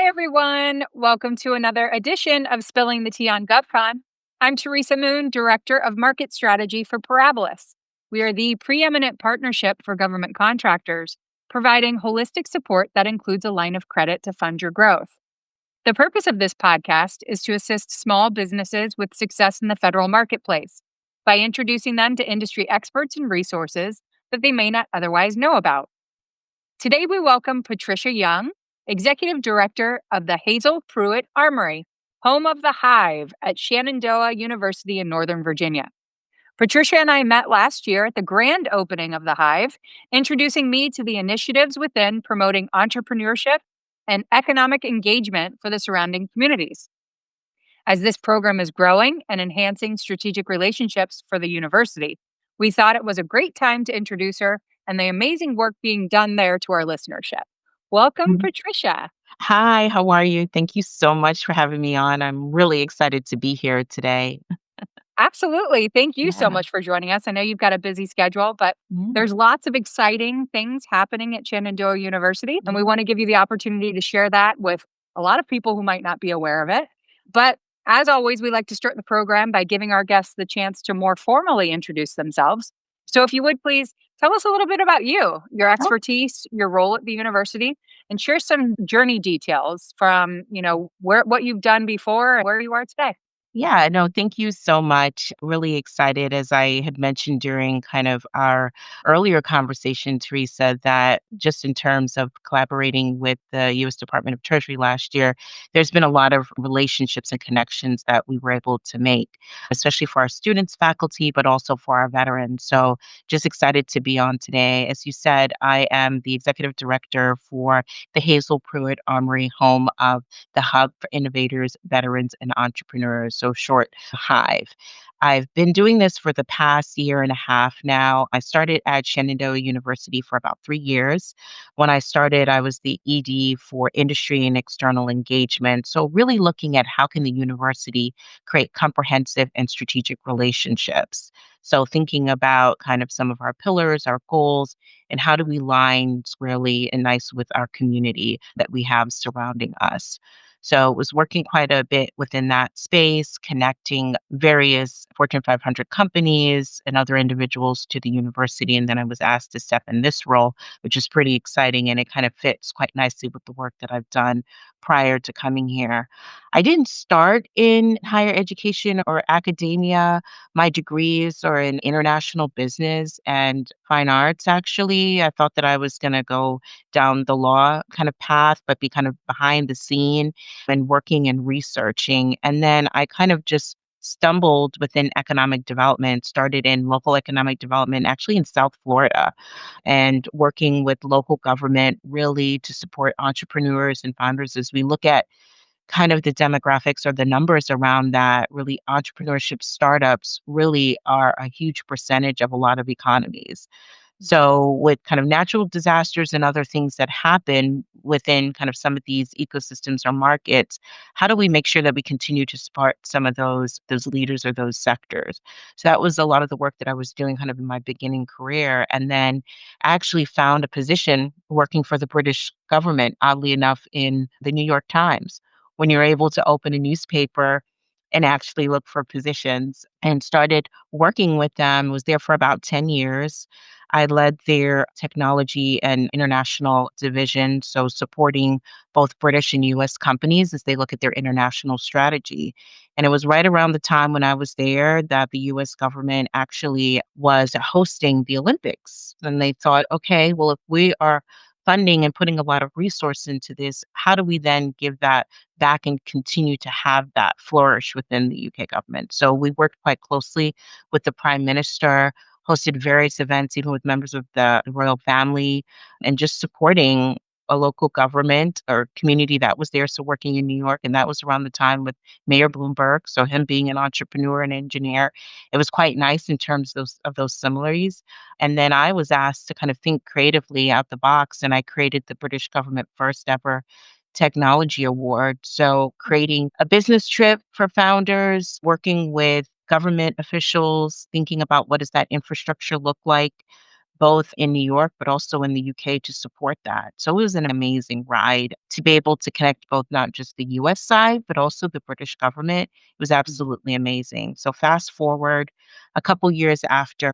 Hi, everyone. Welcome to another edition of Spilling the Tea on GovCon. I'm Teresa, Director of Market Strategy for Parabolis. We are the preeminent partnership for government contractors, providing holistic support that includes a line of credit to fund your growth. The purpose of this podcast is to assist small businesses with success in the federal marketplace by introducing them to industry experts and resources that they may not otherwise know about. Today, we welcome Patricia Young, Executive Director of the Hazel-Pruitt Armory, home of the Hive at Shenandoah University in Northern Virginia. Patricia and I met last year at the grand opening of the Hive, introducing me to the initiatives within promoting entrepreneurship and economic engagement for the surrounding communities. As this program is growing and enhancing strategic relationships for the university, we thought it was a great time to introduce her and the amazing work being done there to our listenership. Welcome, Mhm. Patricia. Hi, how are you? Thank you so much for having me on. I'm really excited to be here today. Absolutely. Thank you so Yeah. much for joining us. I know you've got a busy schedule, but Mm. there's lots of exciting things happening at Shenandoah University, and we Mhm. want to give you the opportunity to share that with a lot of people who might not be aware of it. But as always, we like to start the program by giving our guests the chance to more formally introduce themselves. So if you would please tell us a little bit about you, your Oh, expertise, your role at the university, and share some journey details from, where what you've done before and where you are today. yeah, no, thank you so much. Really excited, as I had mentioned during kind of our earlier conversation, Teresa, that just in terms of collaborating with the U.S. Department of Treasury last year, there's been a lot of relationships and connections that we were able to make, especially for our students, faculty, but also for our veterans. So just excited to be on today. As you said, I am the executive director for the Hazel-Pruitt Armory, home of the Hub for Innovators, Veterans, and Entrepreneurs, so short Hive. I've been doing this for the past year and a half now. I started at Shenandoah University for about 3 years. When I started, I was the ED for industry and external engagement. So really looking at how can the university create comprehensive and strategic relationships. So thinking about kind of some of our pillars, our goals, and how do we line squarely and nice with our community that we have surrounding us. So was working quite a bit within that space, connecting various Fortune 500 companies and other individuals to the university. And then I was asked to step in this role, which is pretty exciting. And it kind of fits quite nicely with the work that I've done prior to coming here. I didn't start in higher education or academia. My degrees are in international business and fine arts, actually. I thought that I was going to go down the law kind of path, but be kind of behind the scene and working and researching. And then I kind of just stumbled within economic development, started in local economic development, actually in South Florida, and working with local government really to support entrepreneurs and founders as we look at kind of the demographics or the numbers around that. Really, entrepreneurship startups really are a huge percentage of a lot of economies. So, with kind of natural disasters and other things that happen within kind of some of these ecosystems or markets, how do we make sure that we continue to support some of those leaders or those sectors? So that was a lot of the work that I was doing kind of in my beginning career, and then I actually found a position working for the British government, oddly enough, in the New York Times. When you're able to open a newspaper and actually look for positions, and started working with them. Was there for about 10 years. I led their technology and international division, so supporting both British and US companies as they look at their international strategy. And it was right around the time when I was there that the US government actually was hosting the Olympics. And they thought, okay, well, if we are funding and putting a lot of resource into this, how do we then give that back and continue to have that flourish within the UK government? So we worked quite closely with the Prime Minister, hosted various events, even with members of the royal family, and just supporting a local government or community that was there. So working in New York, and that was around the time with Mayor Bloomberg. So him being an entrepreneur and engineer, it was quite nice in terms of those similarities. And then I was asked to kind of think creatively out the box, and I created the British government first ever technology award. So creating a business trip for founders, working with government officials, thinking about what does that infrastructure look like, both in New York, but also in the UK to support that. So it was an amazing ride to be able to connect both not just the US side, but also the British government. It was absolutely amazing. So fast forward a couple years after,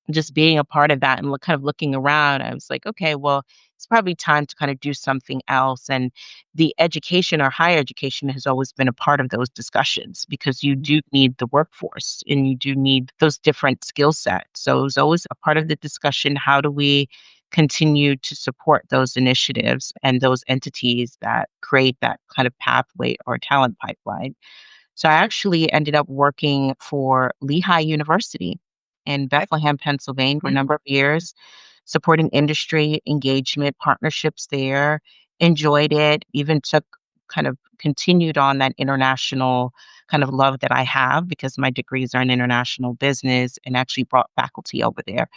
just being a part of that and kind of looking around, I was like, okay, well, it's probably time to kind of do something else. And the education or higher education has always been a part of those discussions because you do need the workforce and you do need those different skill sets. So it was always a part of the discussion. How do we continue to support those initiatives and those entities that create that kind of pathway or talent pipeline? So I actually ended up working for Lehigh University in Bethlehem, Pennsylvania for a number of years, supporting industry engagement partnerships there. Enjoyed it, even took kind of continued on that international kind of love that I have because my degrees are in international business and actually brought faculty over there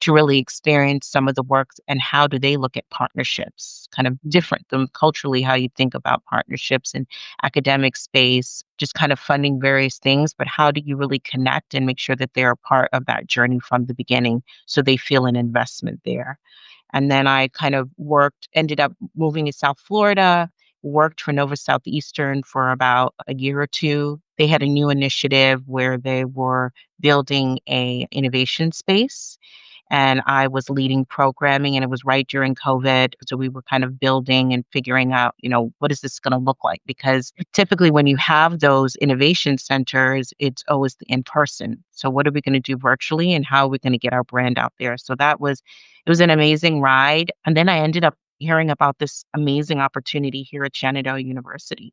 to really experience some of the work and how do they look at partnerships, kind of different than culturally how you think about partnerships in academic space, just kind of funding various things, but how do you really connect and make sure that they're a part of that journey from the beginning so they feel an investment there? And then I kind of ended up moving to South Florida, worked for Nova Southeastern for about a year or two. They had a new initiative where they were building a innovation space and I was leading programming and it was right during COVID. So we were kind of building and figuring out, what is this going to look like? Because typically when you have those innovation centers, it's always in person. So what are we going to do virtually and how are we going to get our brand out there? So it was an amazing ride. And then I ended up hearing about this amazing opportunity here at Shenandoah University.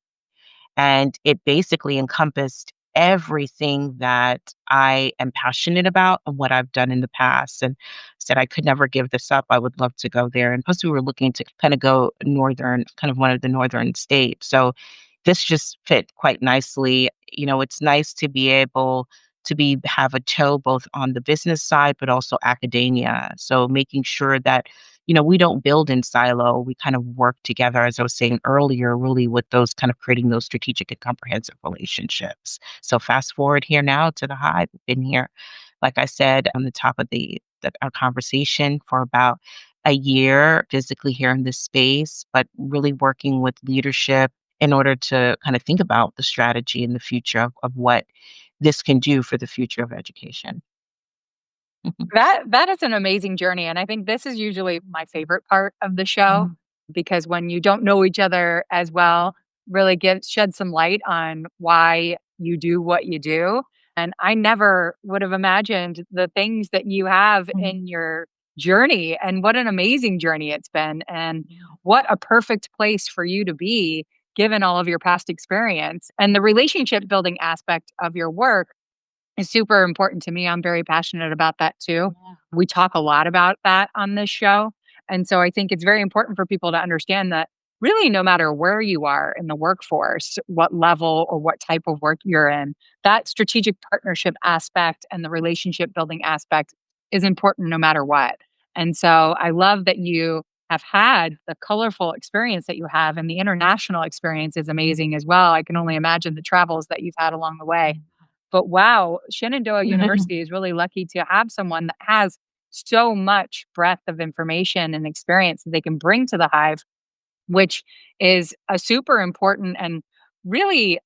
And it basically encompassed everything that I am passionate about and what I've done in the past. And said I could never give this up. I would love to go there. And plus, we were looking to kind of go northern, kind of one of the northern states. So this just fit quite nicely. It's nice to be able to have a toe both on the business side, but also academia. So making sure that we don't build in silo. We kind of work together, as I was saying earlier, really with those kind of creating those strategic and comprehensive relationships. So fast forward here now to the Hive. I've been here, like I said, on the top of our conversation for about a year, physically here in this space, but really working with leadership in order to kind of think about the strategy and the future of what this can do for the future of education. That is an amazing journey, and I think this is usually my favorite part of the show because when you don't know each other as well, really shed some light on why you do what you do. And I never would have imagined the things that you have Mhm. in your journey, and what an amazing journey it's been, and what a perfect place for you to be given all of your past experience and the relationship building aspect of your work is super important to me. I'm very passionate about that too. Yeah. We talk a lot about that on this show. And so I think it's very important for people to understand that really, no matter where you are in the workforce, what level or what type of work you're in, that strategic partnership aspect and the relationship building aspect is important no matter what. And so I love that you have had the colorful experience that you have, and the international experience is amazing as well. I can only imagine the travels that you've had along the way. But wow, Shenandoah University is really lucky to have someone that has so much breadth of information and experience that they can bring to the Hive, which is a super important and really,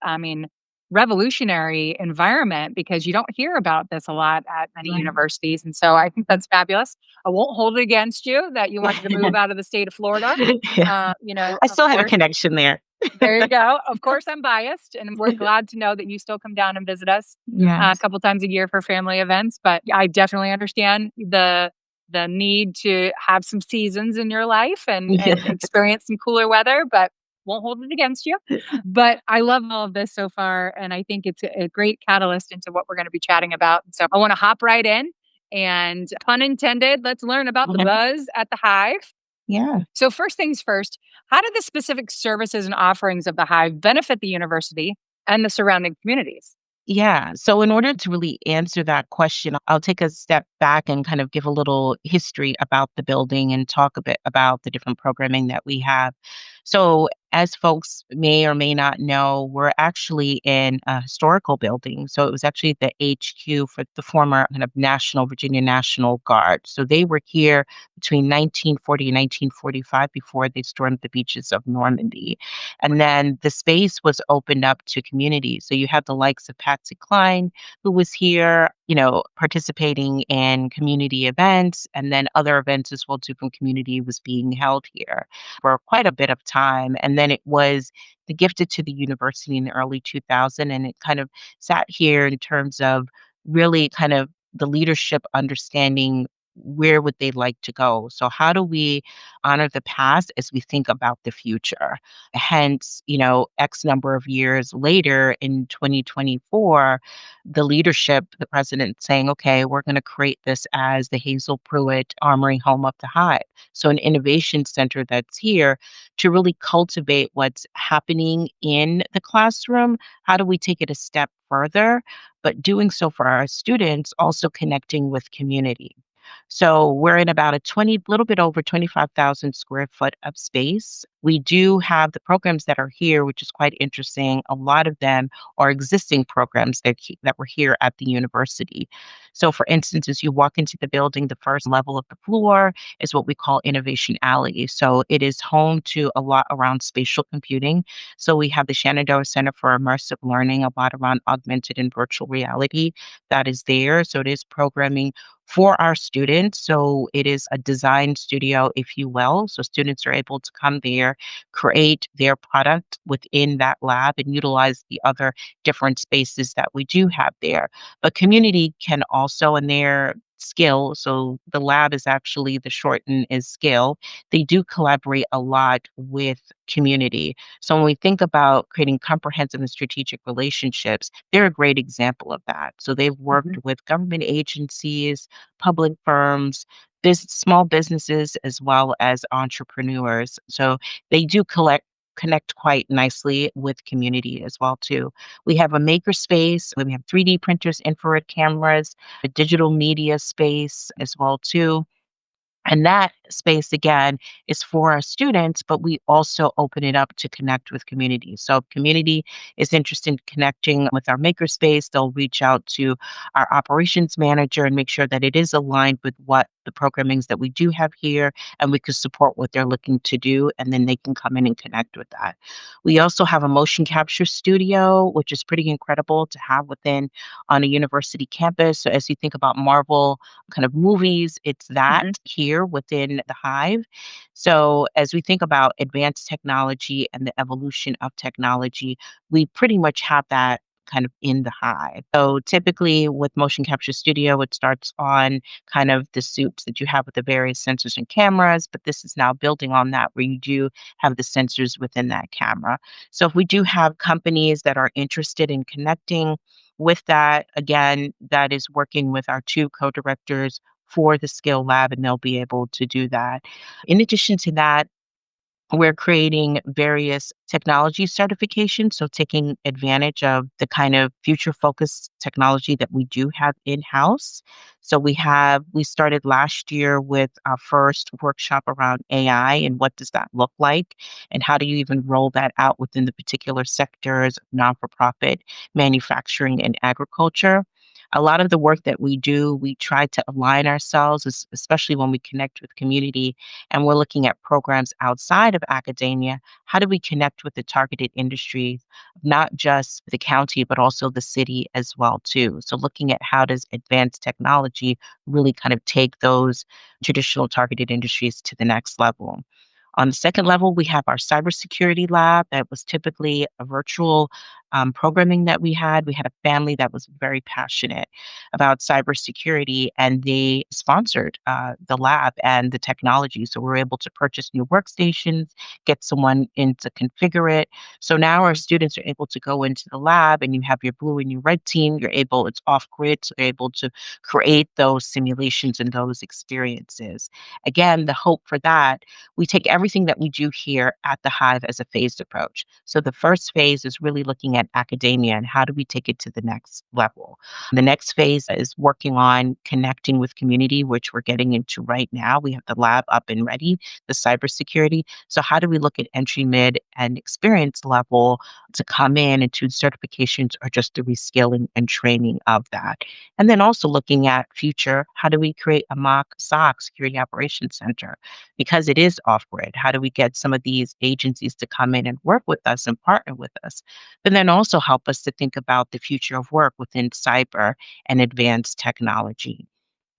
revolutionary environment because you don't hear about this a lot at many Right. universities. And so I think that's fabulous. I won't hold it against you that you wanted to move out of the state of Florida. Yeah. I Of still have a course, connection there. there you go. Of course, I'm biased, and we're glad to know that you still come down and visit us a Yes. couple times a year for family events. But I definitely understand the need to have some seasons in your life and Yeah. experience some cooler weather. But won't hold it against you. But I love all of this so far, and I think it's a great catalyst into what we're going to be chatting about. So I want to hop right in, and pun intended, let's learn about the buzz at the Hive. Yeah. So, first things first, how do the specific services and offerings of the Hive benefit the university and the surrounding communities? Yeah. So, in order to really answer that question, I'll take a step back and kind of give a little history about the building and talk a bit about the different programming that we have. So, As folks may or may not know, we're actually in a historical building. So it was actually the HQ for the former kind of Virginia National Guard. So they were here between 1940 and 1945 before they stormed the beaches of Normandy. And then the space was opened up to community. So you had the likes of Patsy Cline, who was here, participating in community events, and then other events as well too from community was being held here for quite a bit of time. And then it was gifted to the university in the early 2000, and it kind of sat here in terms of really kind of the leadership understanding where would they like to go. So how do we honor the past as we think about the future? Hence, X number of years later in 2024, the leadership, the president saying, okay, we're going to create this as the Hazel-Pruitt Armory home of the Hive. So an innovation center that's here to really cultivate what's happening in the classroom. How do we take it a step further? But doing so for our students, also connecting with community. So we're in about a little bit over 25,000 square foot of space. We do have the programs that are here, which is quite interesting. A lot of them are existing programs that were here at the university. So, for instance, as you walk into the building, the first level of the floor is what we call Innovation Alley. So, it is home to a lot around spatial computing. So, we have the Shenandoah Center for Immersive Learning, a lot around augmented and virtual reality that is there. So, it is programming for our students. So it is a design studio, if you will. So students are able to come there, create their product within that lab, and utilize the other different spaces that we do have there. But community can also, in their skill, so the lab is actually the shorten is skill. They do collaborate a lot with community. So when we think about creating comprehensive and strategic relationships, they're a great example of that. So they've worked Mhm. with government agencies, public firms, small businesses, as well as entrepreneurs. So they do connect quite nicely with community as well too. We have a maker space, we have 3D printers, infrared cameras, a digital media space as well too. And that space, again, is for our students, but we also open it up to connect with community. So if community is interested in connecting with our makerspace, they'll reach out to our operations manager and make sure that it is aligned with what the programmings that we do have here, and we can support what they're looking to do, and then they can come in and connect with that. We also have a motion capture studio, which is pretty incredible to have within on a university campus. So as you think about Marvel kind of movies, it's that Mhm. here within the Hive. So as we think about advanced technology and the evolution of technology, we pretty much have that kind of in the Hive. So typically with Motion Capture Studio, it starts on kind of the suits that you have with the various sensors and cameras, but this is now building on that where you do have the sensors within that camera. So if we do have companies that are interested in connecting with that, again, that is working with our two co-directors for the skill lab, and they'll be able to do that. In addition to that, we're creating various technology certifications, so taking advantage of the kind of future focused technology that we do have in-house. So we started last year with our first workshop around AI and what does that look like, and how do you even roll that out within the particular sectors of non-for-profit, manufacturing, and agriculture. A lot of the work that we do, we try to align ourselves, especially when we connect with community and we're looking at programs outside of academia. How do we connect with the targeted industries, not just the county, but also the city as well too? So looking at how does advanced technology really kind of take those traditional targeted industries to the next level. On the second level, we have our cybersecurity lab that was typically a virtual programming that we had. We had a family that was very passionate about cybersecurity, and they sponsored the lab and the technology. So we were able to purchase new workstations, get someone in to configure it. So now our students are able to go into the lab, and you have your blue and your red team. It's off grid, so they're able to create those simulations and those experiences. Again, the hope for that, we take everything that we do here at the Hive as a phased approach. So the first phase is really looking at academia and how do we take it to the next level. The next phase is working on connecting with community, which we're getting into right now. We have the lab up and ready, the cybersecurity. So how do we look at entry, mid, and experience level to come in into certifications or just the reskilling and training of that? And then also looking at future, how do we create a mock SOC, Security Operations Center? Because it is off grid, how do we get some of these agencies to come in and work with us and partner with us? But then also help us to think about the future of work within cyber and advanced technology.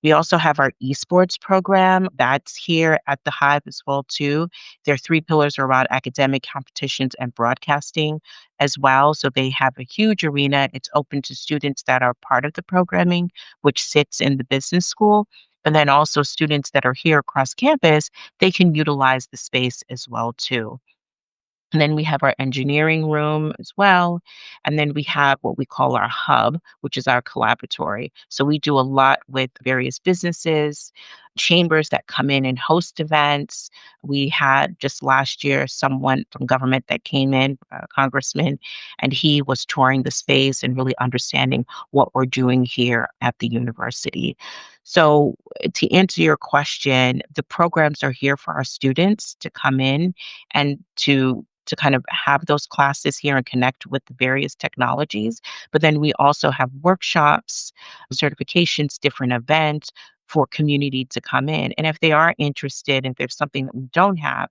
We also have our esports program that's here at the Hive as well too. There are three pillars around academic competitions and broadcasting as well. So they have a huge arena. It's open to students that are part of the programming, which sits in the business school. And then also students that are here across campus, they can utilize the space as well too. And then we have our engineering room as well. And then we have what we call our hub, which is our collaboratory. So we do a lot with various businesses, chambers that come in and host events. We had just last year someone from government that came in, a congressman, and he was touring the space and really understanding what we're doing here at the university. So, to answer your question, the programs are here for our students to come in and to kind of have those classes here and connect with the various technologies. But then we also have workshops, certifications, different events for community to come in. And if they are interested, if there's something that we don't have,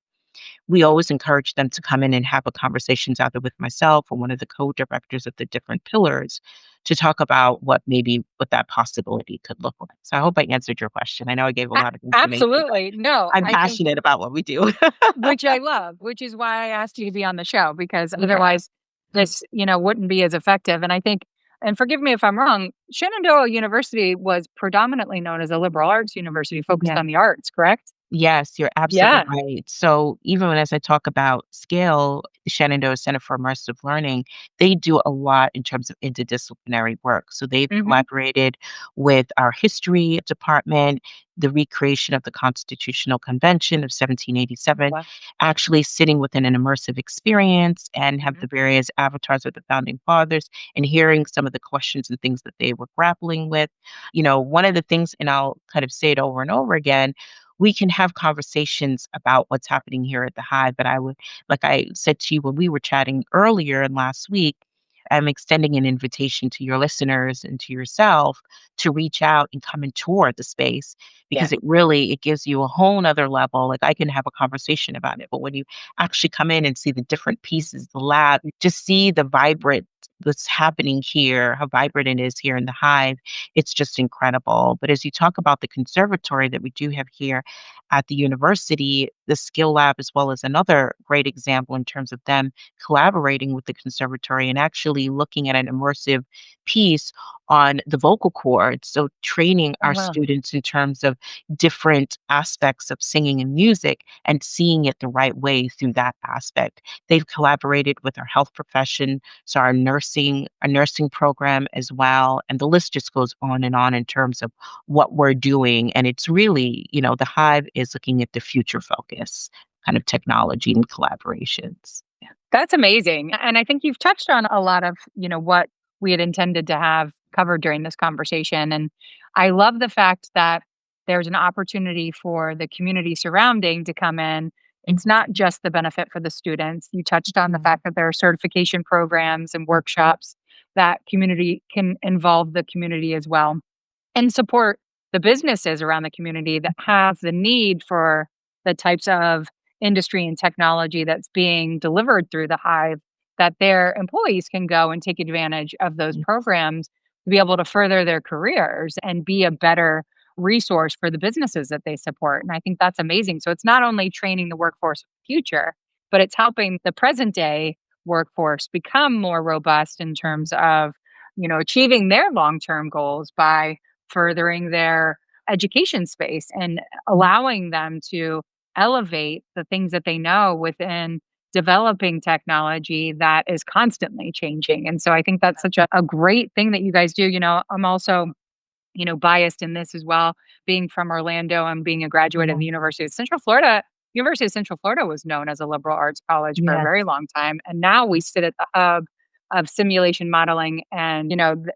we always encourage them to come in and have a conversations either with myself or one of the co-directors of the different pillars to talk about what that possibility could look like. So I hope I answered your question. I know I gave a lot of information, but Absolutely. No, I'm I think passionate about what we do. which I love, which is why I asked you to be on the show because Yeah. otherwise this, wouldn't be as effective. And I think, and forgive me if I'm wrong, Shenandoah University was predominantly known as a liberal arts university focused Yeah. on the arts, correct? Yes, you're absolutely Yeah. right. So even as I talk about scale, Shenandoah Center for Immersive Learning, they do a lot in terms of interdisciplinary work. So they've Hmm. collaborated with our history department, the recreation of the Constitutional Convention of 1787, Wow. actually sitting within an immersive experience and have Mhm. the various avatars of the founding fathers and hearing some of the questions and things that they were grappling with. One of the things, and I'll kind of say it over and over again, we can have conversations about what's happening here at the Hive. But I would, like I said to you when we were chatting earlier and last week, I'm extending an invitation to your listeners and to yourself to reach out and come and tour the space Yeah. because it gives you a whole nother level. Like I can have a conversation about it, but when you actually come in and see the different pieces, the lab, just see the vibrant what's happening here, how vibrant it is here in the Hive, it's just incredible. But as you talk about the conservatory that we do have here at the university, the skill lab as well as another great example in terms of them collaborating with the conservatory and actually looking at an immersive piece on the vocal cords. So training Oh, our wow. students in terms of different aspects of singing and music and seeing it the right way through that aspect. They've collaborated with our health profession, so our nursing program as well. And the list just goes on and on in terms of what we're doing. And it's really, the Hive is looking at the future focus kind of technology and collaborations. Yeah. That's amazing. And I think you've touched on a lot of, what we had intended to have covered during this conversation. And I love the fact that there's an opportunity for the community surrounding to come in. It's not just the benefit for the students. You touched on the Mhm. fact that there are certification programs and workshops that community can involve the community as well and support the businesses around the community that have the need for the types of industry and technology that's being delivered through the Hive, that their employees can go and take advantage of those Yes. programs to be able to further their careers and be a better resource for the businesses that they support. And I think that's amazing. So it's not only training the workforce of the future, but it's helping the present day workforce become more robust in terms of, achieving their long-term goals by furthering their education space and allowing them to elevate the things that they know within developing technology that is constantly changing. And so I think that's such a great thing that you guys do. I'm also, biased in this as well, being from Orlando and being a graduate of Yeah. the University of Central Florida. University of Central Florida was known as a liberal arts college for a Yes. very long time. And now we sit at the hub of simulation modeling and,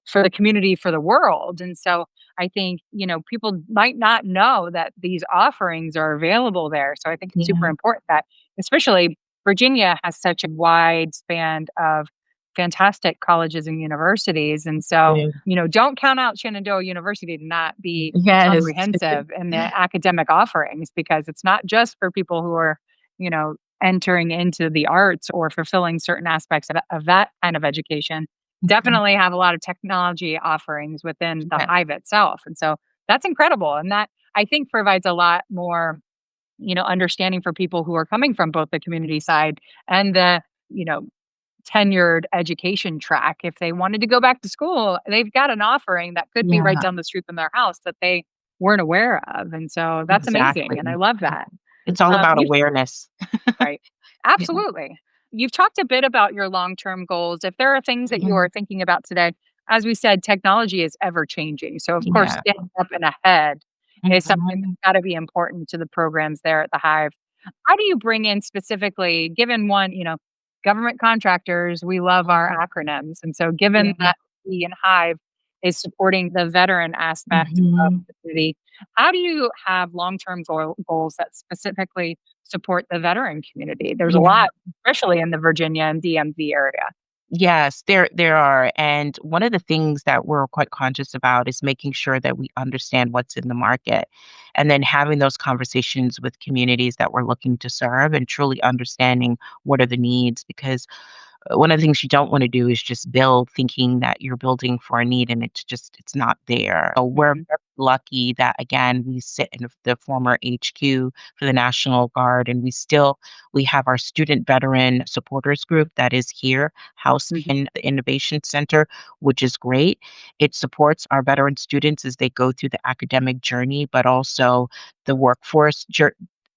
for the community, for the world. And so I think, people might not know that these offerings are available there. So I think it's super Yeah. important that, especially Virginia has such a wide span of fantastic colleges and universities. And so, Yeah. don't count out Shenandoah University to not be Yes. comprehensive in the academic offerings, because it's not just for people who are, entering into the arts or fulfilling certain aspects of that kind of education. Mhm. Definitely have a lot of technology offerings within the Yeah. Hive itself. And so that's incredible. And that, I think, provides a lot more, understanding for people who are coming from both the community side and the, you know, tenured education track. If they wanted to go back to school, they've got an offering that could be right Yeah, down the street from their house that they weren't aware of. And so that's amazing. exactly. And I love that. It's all about You've awareness. Right. Yeah. Absolutely. You've talked a bit about your long-term goals. If there are things that you Mhm. are thinking about today, as we said, technology is ever changing. So of course, Yeah. staying up and ahead is something Mhm. that's got to be important to the programs there at the Hive. How do you bring in specifically, given one, government contractors, we love our acronyms. And so given Yeah. that we in Hive is supporting the veteran aspect of Mhm. the city, how do you have long-term goals that specifically support the veteran community? There's a Yeah. lot, especially in the Virginia and DMV area. Yes, there are, and one of the things that we're quite conscious about is making sure that we understand what's in the market, and then having those conversations with communities that we're looking to serve and truly understanding what are the needs, because one of the things you don't want to do is just build thinking that you're building for a need and it's not there. So we're Mhm, very lucky that again we sit in the former HQ for the National Guard, and we have our student veteran supporters group that is here housed mhm, in the Innovation Center, which is great. It supports our veteran students as they go through the academic journey, but also the workforce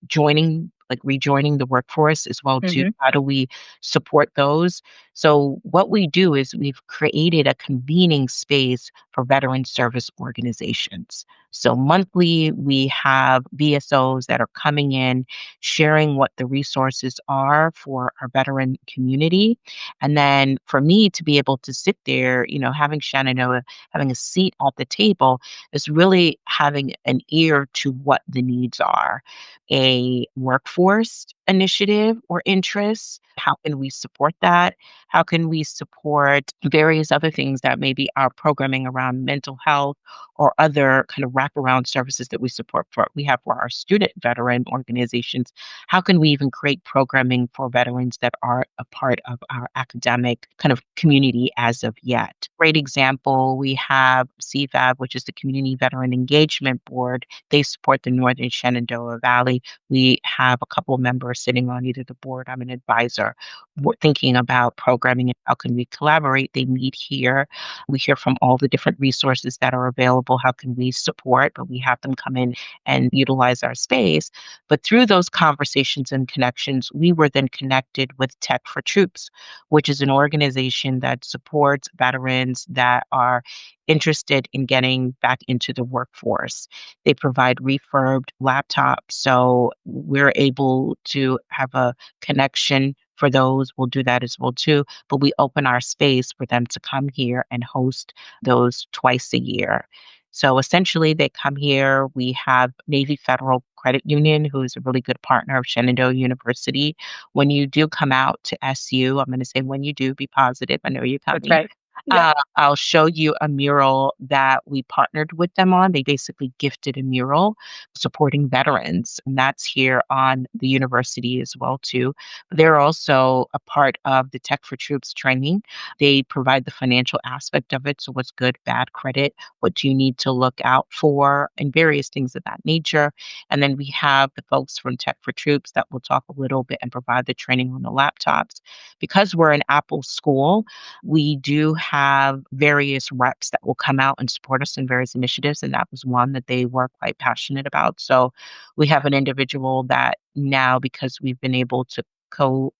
joining, like rejoining the workforce as well too. mhm, How do we support those? So what we do is we've created a convening space for veteran service organizations. So monthly we have VSOs that are coming in, sharing what the resources are for our veteran community. And then for me to be able to sit there, having Shenandoah, having a seat at the table is really having an ear to what the needs are. A workforce initiative or interest? How can we support that? How can we support various other things that maybe are programming around mental health or other kind of wraparound services that we have for our student veteran organizations? How can we even create programming for veterans that are a part of our academic kind of community as of yet? Great example, we have CVAB, which is the Community Veteran Engagement Board. They support the Northern Shenandoah Valley. We have a couple of members sitting on either the board. I'm an advisor. We're thinking about programming and how can we collaborate. They meet here. We hear from all the different resources that are available. How can we support? But we have them come in and utilize our space. But through those conversations and connections, we were then connected with Tech for Troops, which is an organization that supports veterans that are interested in getting back into the workforce. They provide refurbed laptops, so we're able to have a connection for those. We'll do that as well too, but we open our space for them to come here and host those twice a year. So essentially, they come here. We have Navy Federal Credit Union, who is a really good partner of Shenandoah University. When you do come out to SU, I'm going to say when you do, be positive. I know you're that's coming. right. Yep. I'll show you a mural that we partnered with them on. They basically gifted a mural supporting veterans, and that's here on the university as well too. They're also a part of the Tech for Troops training. They provide the financial aspect of it, so what's good, bad credit, what do you need to look out for, and various things of that nature. And then we have the folks from Tech for Troops that will talk a little bit and provide the training on the laptops. Because we're an Apple school, we do have various reps that will come out and support us in various initiatives, and that was one that they were quite passionate about. So we have an individual that now, because we've been able to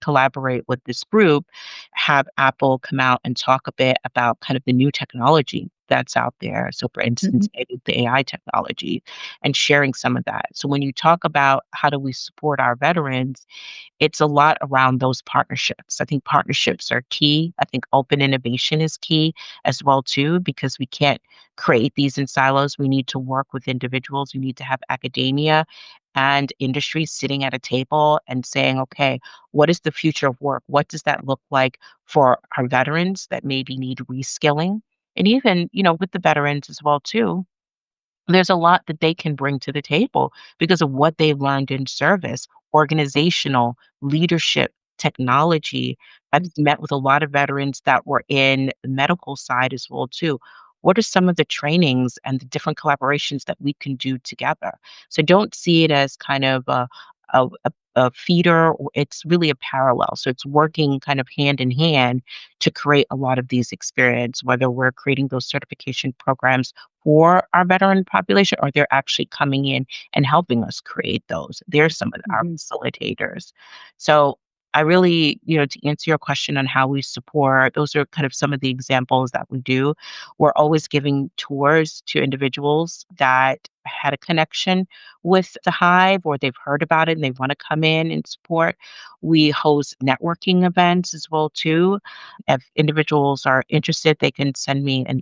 collaborate with this group, have Apple come out and talk a bit about kind of the new technology that's out there. So, for instance, Mhm. the AI technology and sharing some of that. So, when you talk about how do we support our veterans, it's a lot around those partnerships. I think partnerships are key. I think open innovation is key as well too, because we can't create these in silos. We need to work with individuals. We need to have academia and industry sitting at a table and saying, okay, what is the future of work? What does that look like for our veterans that maybe need reskilling? And even, with the veterans as well too, there's a lot that they can bring to the table because of what they've learned in service, organizational, leadership, technology. I've met with a lot of veterans that were in the medical side as well too. What are some of the trainings and the different collaborations that we can do together? So don't see it as kind of a feeder. It's really a parallel. So it's working kind of hand in hand to create a lot of these experience, whether we're creating those certification programs for our veteran population, or they're actually coming in and helping us create those. They're some of our Mhm. facilitators. So I really, to answer your question on how we support, those are kind of some of the examples that we do. We're always giving tours to individuals that had a connection with the Hive or they've heard about it and they want to come in and support. We host networking events as well too. If individuals are interested, they can send me an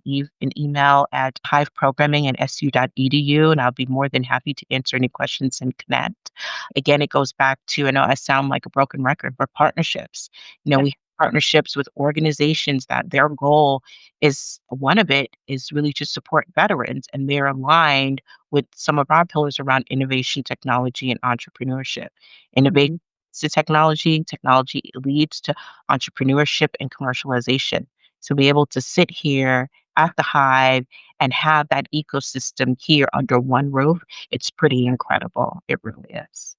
email at hiveprogramming@su.edu, and I'll be more than happy to answer any questions and connect. Again, it goes back to, I know I sound like a broken record, but partnerships. Yeah. We have partnerships with organizations that their goal is one of it is really to support veterans, and they're aligned with some of our pillars around innovation, technology, and entrepreneurship. Innovation Mhm. to technology, technology leads to entrepreneurship and commercialization. So be able to sit here at the Hive and have that ecosystem here under one roof, it's pretty incredible. It really is.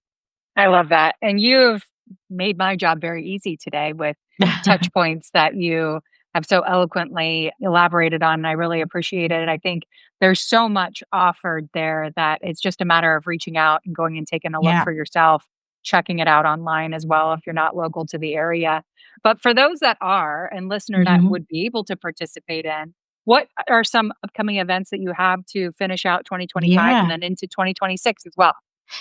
I love that. And you've made my job very easy today with touch points that you have so eloquently elaborated on. And I really appreciate it. I think there's so much offered there that it's just a matter of reaching out and going and taking a look Yeah. for yourself, checking it out online as well if you're not local to the area. But for those that are and listener that Mhm. would be able to participate in, what are some upcoming events that you have to finish out 2025 and Yeah. then into 2026 as well?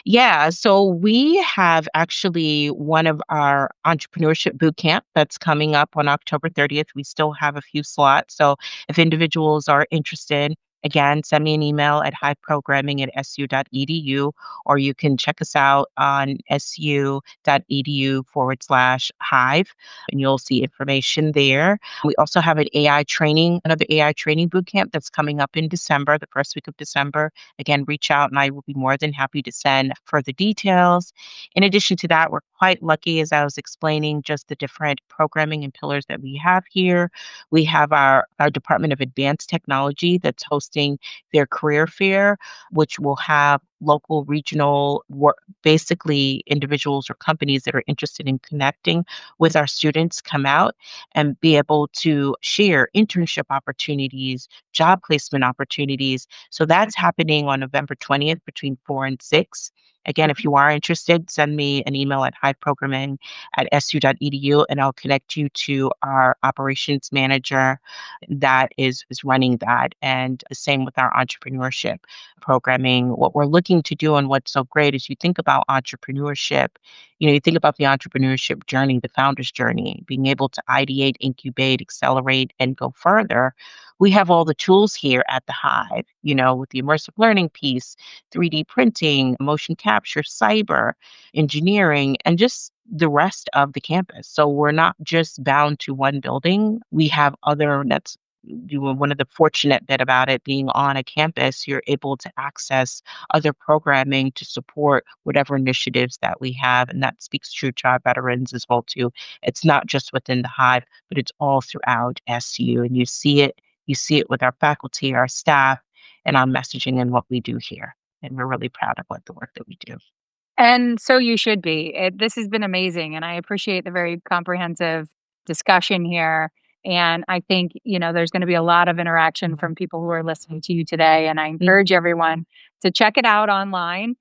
Yeah, so we have actually one of our entrepreneurship boot camp that's coming up on October 30th. We still have a few slots. So if individuals are interested, again, send me an email at hiveprogramming@su.edu, or you can check us out on su.edu/hive, and you'll see information there. We also have another AI training boot camp that's coming up in December, the first week of December. Again, reach out and I will be more than happy to send further details. In addition to that, we're quite lucky, as I was explaining, just the different programming and pillars that we have here. We have our Department of Advanced Technology that's hosting their career fair, which will have local, regional, basically individuals or companies that are interested in connecting with our students come out and be able to share internship opportunities, job placement opportunities. So that's happening on November 20th between 4 and 6. Again, if Mhm. you are interested, send me an email at hiveprogramming@su.edu and I'll connect you to our operations manager that is running that. And the same with our entrepreneurship programming. What we're looking to do and what's so great is you think about entrepreneurship, you think about the entrepreneurship journey, the founder's journey, being able to ideate, incubate, accelerate, and go further. We have all the tools here at the Hive, with the immersive learning piece, 3D printing, motion capture, cyber, engineering, and just the rest of the campus. So we're not just bound to one building. We have other that's one of the fortunate bit about it being on a campus, you're able to access other programming to support whatever initiatives that we have. And that speaks true to our veterans as well too. It's not just within the Hive, but it's all throughout SU. And you see it with our faculty, our staff, and our messaging and what we do here. And we're really proud of what the work that we do. And so you should be. This has been amazing, and I appreciate the very comprehensive discussion here. And I think, there's going to be a lot of interaction from people who are listening to you today. And I Mm. encourage everyone to check it out online.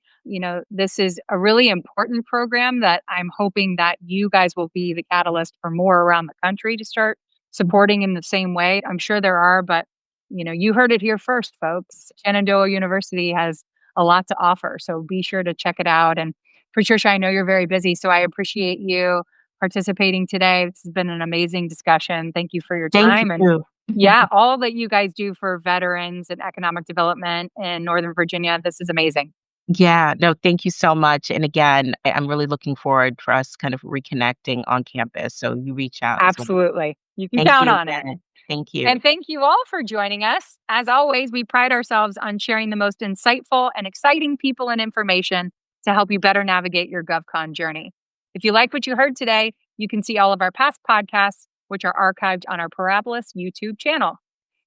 This is a really important program that I'm hoping that you guys will be the catalyst for more around the country to start supporting in the same way. I'm sure there are, but You heard it here first, folks. Shenandoah University has a lot to offer, so be sure to check it out. And Patricia, I know you're very busy, so I appreciate you participating today. This has been an amazing discussion. Thank you for your Thank time and you. yeah, all that you guys do for veterans and economic development in Northern Virginia. This is amazing. Yeah, no, thank you so much. And again, I'm really looking forward for us kind of reconnecting on campus. So you reach out as well. Absolutely. You can Thank count you on it. again. Thank you. And thank you all for joining us. As always, we pride ourselves on sharing the most insightful and exciting people and information to help you better navigate your GovCon journey. If you like what you heard today, you can see all of our past podcasts, which are archived on our Parabolis YouTube channel.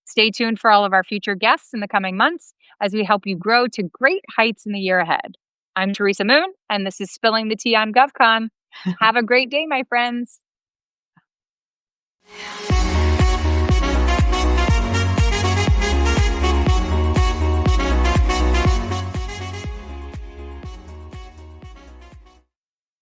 Stay tuned for all of our future guests in the coming months as we help you grow to great heights in the year ahead. I'm Teresa Moon, and this is Spilling the Tea on GovCon. Have a great day, my friends.